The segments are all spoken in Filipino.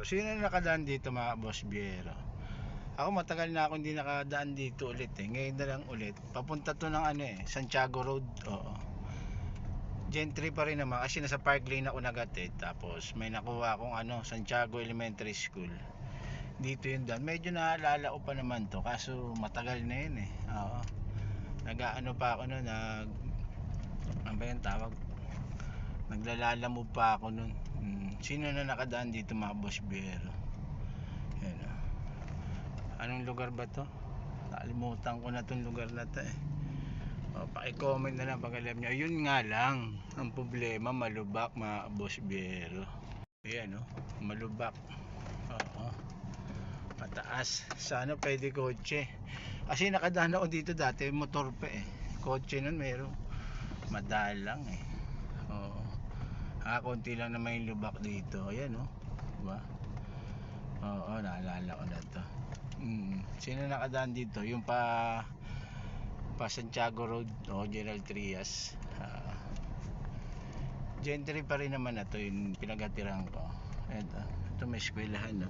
Biero. Sino na nakadaan dito mga boss Biero? Ako matagal na ako hindi nakadaan dito ulit eh. Ngayon na lang ulit. Papunta to ng Santiago Road. Oo. Gentry pa rin naman kasi nasa Park Lane ako nagatid. Tapos may nakuha akong Santiago Elementary School. Dito yun daan. Medyo naalala ko pa naman to kaso matagal na yun eh. Oo. Nag-aano pa ako noon, ano ba yung tawag? Naglalalamob pa ako noon. Sino na nakadaan dito mga boss Biero? Yan o. Anong lugar ba to? Nakalimutan ko na tong lugar na to eh. Paki-comment na lang pag alam nyo. Ayun nga lang ang problema, malubak mga boss Biero. Ayan o, malubak. Oo. Mataas. Sana pwede kotse. Kasi nakadaan ako dito dati, motor pa eh. Kotse nun meron. Madalang eh. Oo. Konti lang naman yung lubak dito. Ayan o. Diba? Oo, naalala ko na to. Sino nakadaan dito? Yung pa Santiago Road o General Trias. Gentry pa rin naman na to yung pinagatiran ko. Ito may eskwelahan no.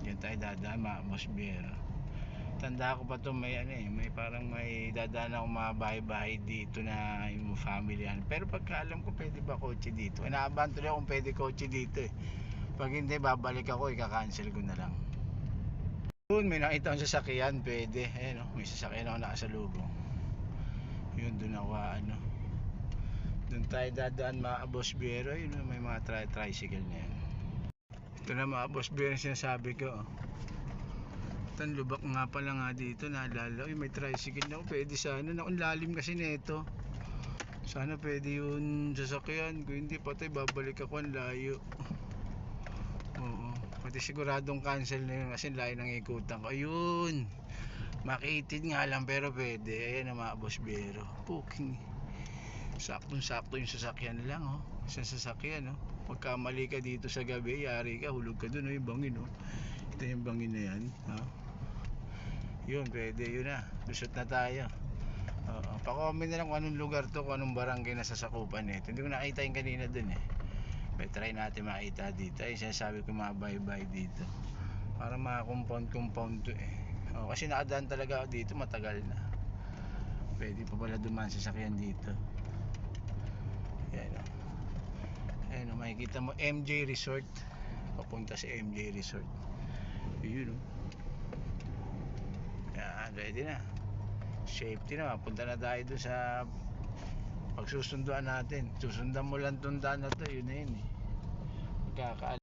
Yan tayo dadaan mga boss Biero. Tanda ko pa to may may parang may dadaan ako mga bahay-bahay dito na yung family pero pagka alam ko pwede ba kotse dito, inaabahan tuloy akong pwede kotse dito eh. Pag hindi babalik ako, ika-cancel ko na lang. Yun, may nakita akong sasakyan, pwede. Ayan o, may sasakyan ako nakasalubong. Yun, dun ako dun tayo dadaan mga boss Biero. Yun, may mga tricycle na yan. Ito na mga boss Biero sinasabi ko. Tan lubak nga pala nga dito, naalala. May tricycle na ako, pwede sana. Ang lalim kasi nito. Sana pwede yun sasakyan. Kung hindi patay, babalik ako, ang layo. Oo. Pati siguradong cancel na yun kasi layo ng ikutan ko. Ayun, makitid nga lang pero pwede. Ayan ang mga boss Biero. Puking saktong-sakto yung sasakyan lang oh. Isang sasakyan oh. Pagka mali ka dito sa gabi, yari ka, hulog ka dun oh, yung bangin oh. Ito yung bangin na yan oh. Yun, pwede yun na. Lusot na tayo. Pa-comment na lang kung anong lugar to, kung anong barangay na sasakupan nito. Hindi ko nakita yung kanina dun eh. May try natin makita dito. Ay sinasabi ko mga bye-bye dito. Para mga compound to eh. Kasi nakadaan talaga ako dito, matagal na. Pwede pa pala dumaan sasakyan dito. Yan o. Ayan o, makikita mo MJ Resort. Papunta sa MJ Resort. Yun o. Yan, ready na. Safety na, punta na tayo doon sa pagsusunduan natin. Susundan mo lang itong daan na to, yun na yun eh. Magkakaal